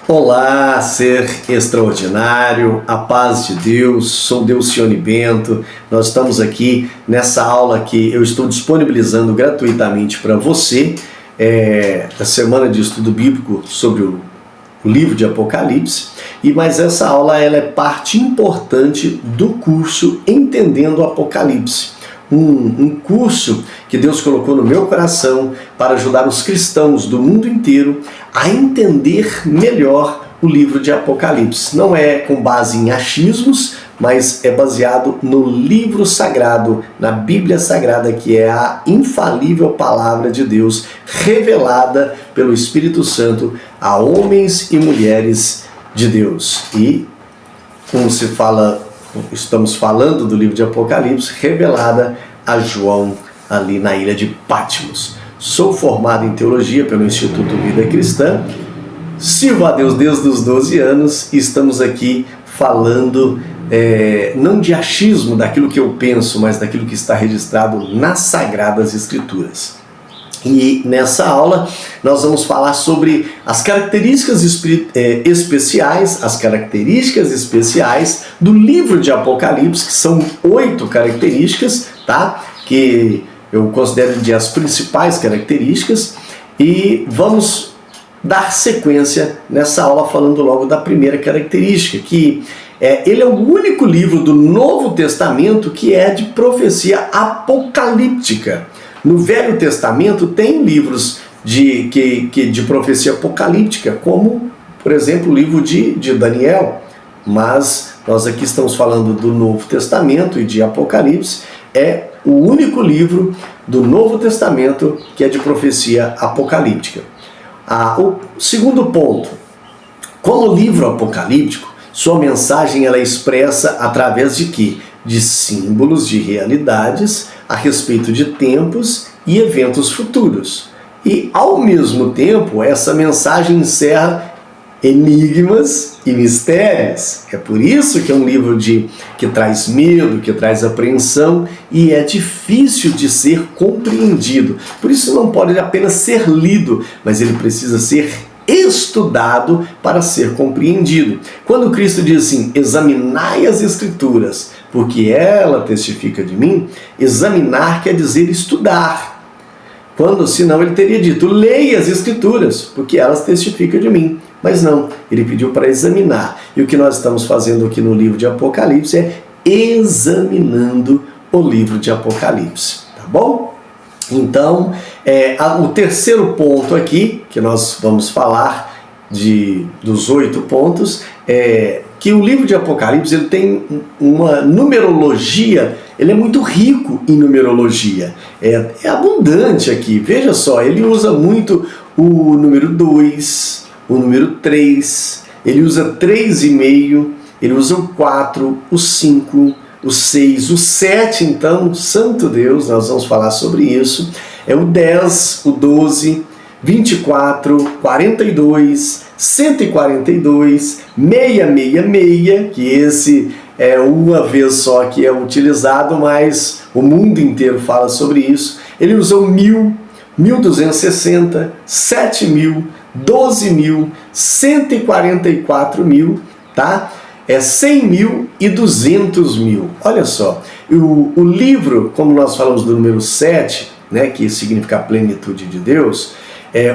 Olá, ser extraordinário, a paz de Deus, sou Delcione Bento. Nós estamos aqui nessa aula que eu estou disponibilizando gratuitamente para você, a semana de estudo bíblico sobre o livro de Apocalipse, mas essa aula ela é parte importante do curso Entendendo o Apocalipse. Um curso que Deus colocou no meu coração para ajudar os cristãos do mundo inteiro a entender melhor o livro de Apocalipse. Não é com base em achismos, mas é baseado no livro sagrado, na Bíblia Sagrada, que é a infalível palavra de Deus revelada pelo Espírito Santo a homens e mulheres de Deus. E, como se fala, estamos falando do livro de Apocalipse, revelada a João ali na ilha de Patmos. Sou formado em teologia pelo Instituto Vida Cristã, sirvo a Deus desde os 12 anos e estamos aqui falando não de achismo daquilo que eu penso, mas daquilo que está registrado nas Sagradas Escrituras. E nessa aula nós vamos falar sobre as características especiais do livro de Apocalipse, que são 8 características, tá? Que eu considero de as principais características, e vamos dar sequência nessa aula falando logo da primeira característica, que ele é o único livro do Novo Testamento que é de profecia apocalíptica. No Velho Testamento tem livros de profecia apocalíptica, como, por exemplo, o livro de Daniel, mas nós aqui estamos falando do Novo Testamento e de Apocalipse. É o único livro do Novo Testamento que é de profecia apocalíptica. O segundo ponto, como livro apocalíptico, sua mensagem ela é expressa através de quê? De símbolos de realidades a respeito de tempos e eventos futuros. E, ao mesmo tempo, essa mensagem encerra enigmas e mistérios. É por isso que é um livro que traz medo, que traz apreensão e é difícil de ser compreendido. Por isso não pode apenas ser lido, mas ele precisa ser estudado para ser compreendido. Quando Cristo diz assim, examinai as Escrituras, porque ela testifica de mim, examinar quer dizer estudar. Senão ele teria dito, leia as Escrituras, porque elas testificam de mim. Mas não, ele pediu para examinar. E o que nós estamos fazendo aqui no livro de Apocalipse é examinando o livro de Apocalipse, tá bom? Então, o terceiro ponto aqui, que nós vamos falar dos 8 pontos, é que o livro de Apocalipse ele tem uma numerologia, ele é muito rico em numerologia, é abundante aqui. Veja só, ele usa muito o número 2, o número 3, ele usa 3,5, ele usa o 4, o 5, o 6, o 7, então, santo Deus, nós vamos falar sobre isso, é o 10, o 12, 24, 42, 142, 666, que esse é uma vez só que é utilizado, mas o mundo inteiro fala sobre isso. Ele usou 1000, 1260, 7000, 12.000, 144.000, tá? 100.000 e 200.000. Olha só, o livro, como nós falamos do número 7, né, que significa a plenitude de Deus,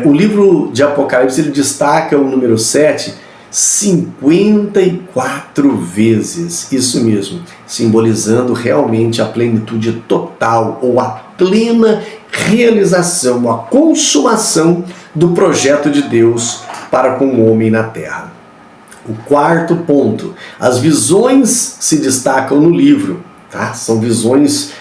o livro de Apocalipse ele destaca o número 7 54 vezes, isso mesmo, simbolizando realmente a plenitude total, ou a plena realização, a consumação do projeto de Deus para com o homem na terra. O quarto ponto, as visões se destacam no livro, tá? São visões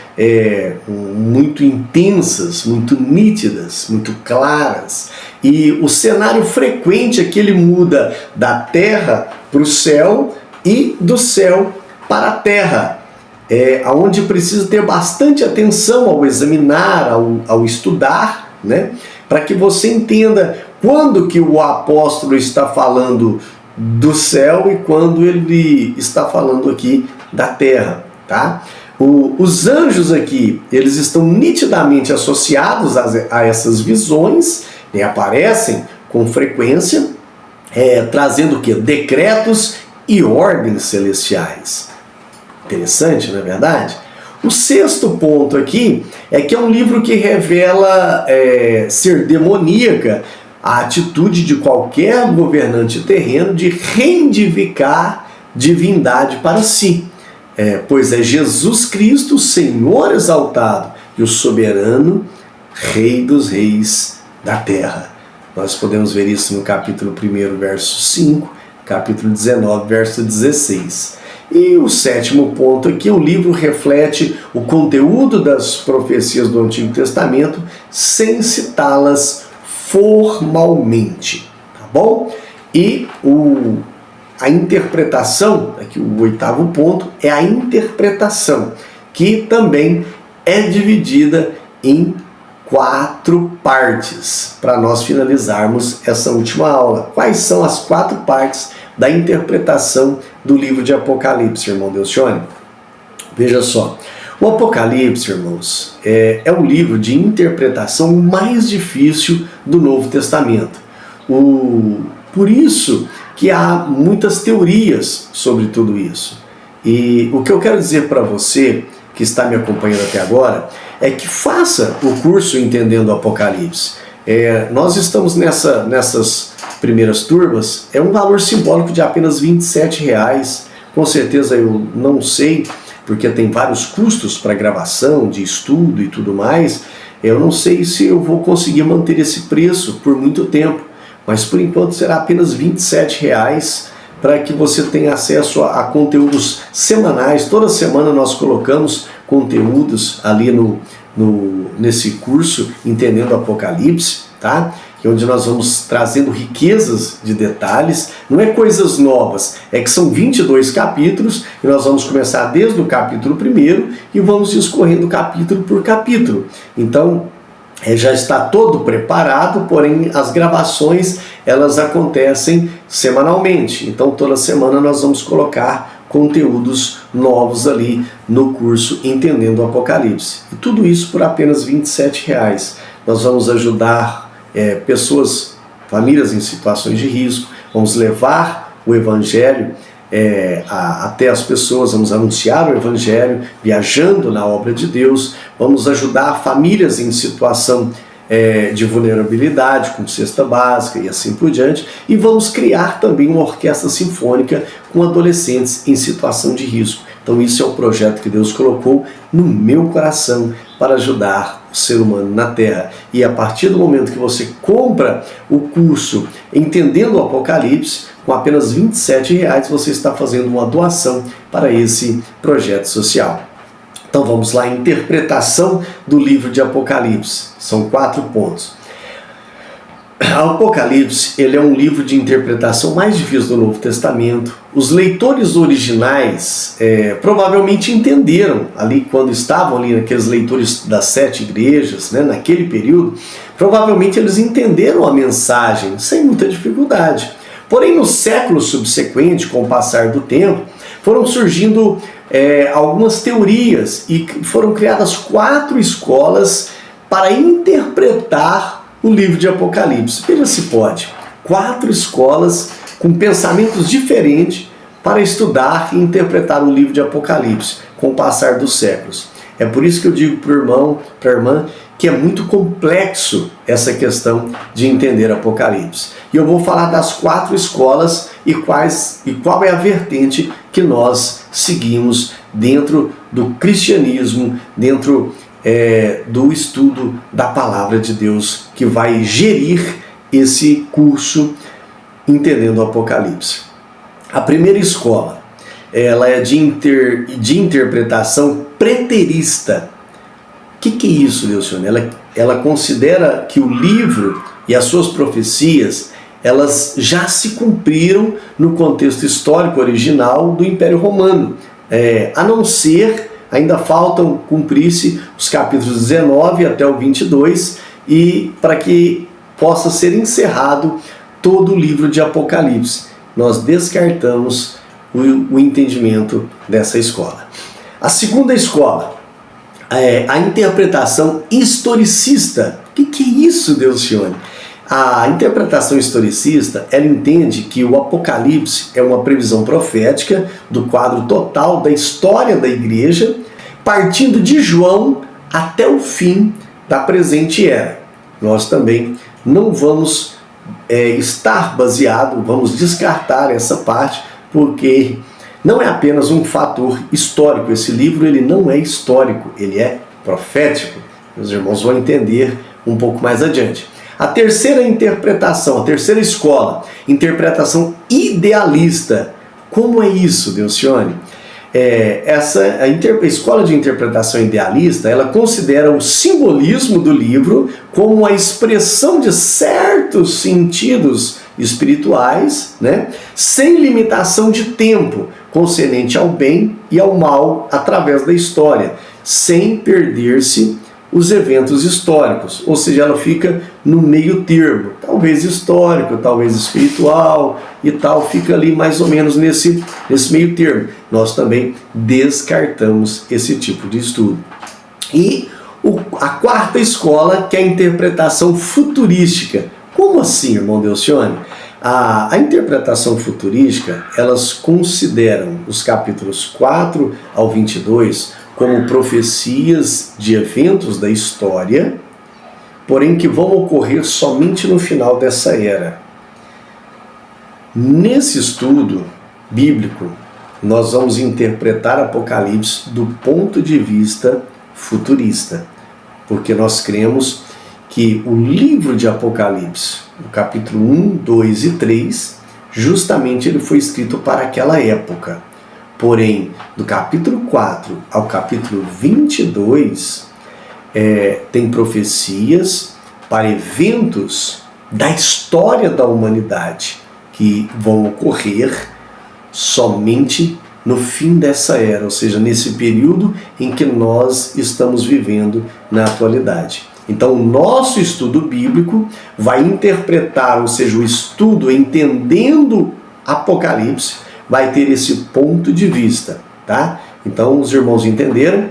muito intensas, muito nítidas, muito claras. E o cenário frequente é que ele muda da terra para o céu e do céu para a terra. Onde precisa ter bastante atenção ao examinar, ao estudar, né? Para que você entenda quando que o apóstolo está falando do céu e quando ele está falando aqui da terra, tá? Os anjos aqui, eles estão nitidamente associados a essas visões, né? Aparecem com frequência, trazendo o quê? Decretos e ordens celestiais. Interessante, não é verdade? O sexto ponto aqui é que é um livro que revela ser demoníaca a atitude de qualquer governante terreno de reivindicar divindade para si. Pois é Jesus Cristo, o Senhor exaltado e o soberano Rei dos reis da terra. Nós podemos ver isso no capítulo 1, verso 5, capítulo 19, verso 16. E o sétimo ponto aqui, o livro reflete o conteúdo das profecias do Antigo Testamento sem citá-las formalmente, tá bom? E a interpretação, aqui o oitavo ponto, é a interpretação, que também é dividida em 4 partes, para nós finalizarmos essa última aula. Quais são as 4 partes da interpretação do livro de Apocalipse, irmão Delcione? Veja só, o Apocalipse, irmãos, é o livro de interpretação mais difícil do Novo Testamento. Por isso que há muitas teorias sobre tudo isso. E o que eu quero dizer para você que está me acompanhando até agora é que faça o curso Entendendo o Apocalipse. Nós estamos nessas primeiras turmas, é um valor simbólico de apenas R$27. Com certeza eu não sei, porque tem vários custos para gravação, de estudo e tudo mais. Eu não sei se eu vou conseguir manter esse preço por muito tempo, mas por enquanto será apenas R$27 para que você tenha acesso a conteúdos semanais. Toda semana nós colocamos conteúdos ali nesse curso Entendendo o Apocalipse, tá? Onde nós vamos trazendo riquezas de detalhes, não é coisas novas, é que são 22 capítulos, e nós vamos começar desde o capítulo 1 e vamos discorrendo capítulo por capítulo. Então, já está todo preparado, porém as gravações elas acontecem semanalmente. Então toda semana nós vamos colocar conteúdos novos ali no curso Entendendo o Apocalipse. E tudo isso por apenas R$27. Nós vamos ajudar pessoas, famílias em situações de risco, vamos levar o Evangelho até as pessoas, vamos anunciar o Evangelho, viajando na obra de Deus, vamos ajudar famílias em situação de vulnerabilidade, com cesta básica e assim por diante, e vamos criar também uma orquestra sinfônica com adolescentes em situação de risco. Então isso é um projeto que Deus colocou no meu coração para ajudar o ser humano na Terra. E a partir do momento que você compra o curso Entendendo o Apocalipse, com apenas R$27, você está fazendo uma doação para esse projeto social. Então vamos lá, interpretação do livro de Apocalipse. São 4 pontos. O Apocalipse, ele é um livro de interpretação mais difícil do Novo Testamento. Os leitores originais provavelmente entenderam, ali quando estavam ali naqueles leitores das 7 igrejas, né, naquele período, provavelmente eles entenderam a mensagem sem muita dificuldade. Porém, no século subsequente, com o passar do tempo, foram surgindo algumas teorias e foram criadas 4 escolas para interpretar o livro de Apocalipse. Veja se pode. 4 escolas com pensamentos diferentes para estudar e interpretar o livro de Apocalipse com o passar dos séculos. É por isso que eu digo para o irmão, para a irmã, que é muito complexo essa questão de entender Apocalipse. E eu vou falar das 4 escolas e qual é a vertente que nós seguimos dentro do cristianismo, dentro do estudo da Palavra de Deus, que vai gerir esse curso Entendendo o Apocalipse. A primeira escola, ela é de interpretação preterista. O que é isso, Delcione? Ela considera que o livro e as suas profecias, elas já se cumpriram no contexto histórico original do Império Romano. A não ser, ainda faltam cumprir-se os capítulos 19 até o 22, e para que possa ser encerrado todo o livro de Apocalipse. Nós descartamos o entendimento dessa escola. A segunda escola, a interpretação historicista. O que é isso, Delcione? A interpretação historicista, ela entende que o Apocalipse é uma previsão profética do quadro total da história da igreja, partindo de João até o fim da presente era. Nós também não vamos estar baseado, vamos descartar essa parte, porque não é apenas um fator histórico. Esse livro ele não é histórico, ele é profético. Meus irmãos vão entender um pouco mais adiante. A terceira interpretação, a terceira escola, interpretação idealista. Como é isso, Delcione? A escola de interpretação idealista, ela considera o simbolismo do livro como a expressão de certos sentidos espirituais, né, sem limitação de tempo, concernente ao bem e ao mal através da história, sem perder-se os eventos históricos, ou seja, ela fica no meio termo, talvez histórico, talvez espiritual e tal, fica ali mais ou menos nesse meio termo. Nós também descartamos esse tipo de estudo. E a quarta escola, que é a interpretação futurística. Como assim, irmão Delcione? A interpretação futurística, elas consideram os capítulos 4 ao 22 como profecias de eventos da história, porém que vão ocorrer somente no final dessa era. Nesse estudo bíblico, nós vamos interpretar Apocalipse do ponto de vista futurista, porque nós cremos que o livro de Apocalipse, o capítulo 1, 2 e 3, justamente ele foi escrito para aquela época. Porém, do capítulo 4 ao capítulo 22, tem profecias para eventos da história da humanidade que vão ocorrer somente no fim dessa era, ou seja, nesse período em que nós estamos vivendo na atualidade. Então, o nosso estudo bíblico vai interpretar, ou seja, o estudo entendendo Apocalipse, vai ter esse ponto de vista, tá? Então, os irmãos entenderam?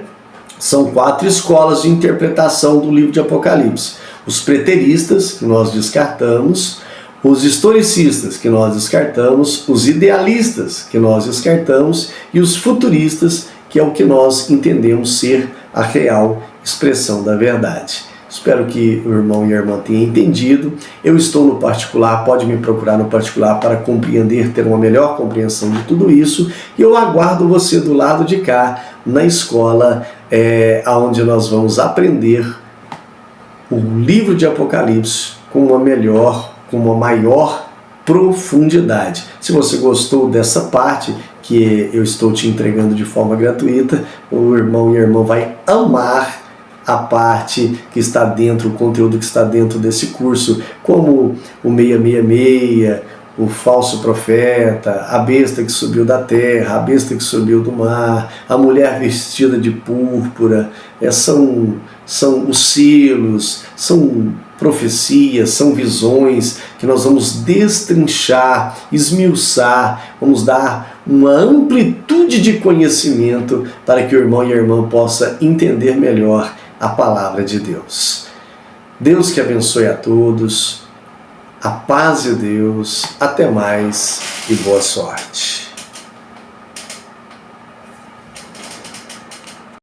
São 4 escolas de interpretação do livro de Apocalipse. Os preteristas, que nós descartamos, os historicistas, que nós descartamos, os idealistas, que nós descartamos, e os futuristas, que é o que nós entendemos ser a real expressão da verdade. Espero que o irmão e a irmã tenham entendido. Eu estou no particular, pode me procurar no particular para compreender, ter uma melhor compreensão de tudo isso. E eu aguardo você do lado de cá, na escola, onde nós vamos aprender o livro de Apocalipse com uma maior profundidade. Se você gostou dessa parte que eu estou te entregando de forma gratuita, o irmão e a irmã vai amar a parte que está dentro, o conteúdo que está dentro desse curso, como o 666, o falso profeta, a besta que subiu da terra, a besta que subiu do mar, a mulher vestida de púrpura, são os selos, são profecias, são visões que nós vamos destrinchar, esmiuçar, vamos dar uma amplitude de conhecimento para que o irmão e a irmã possa entender melhor a palavra de Deus. Deus que abençoe a todos, a paz de Deus, até mais e boa sorte.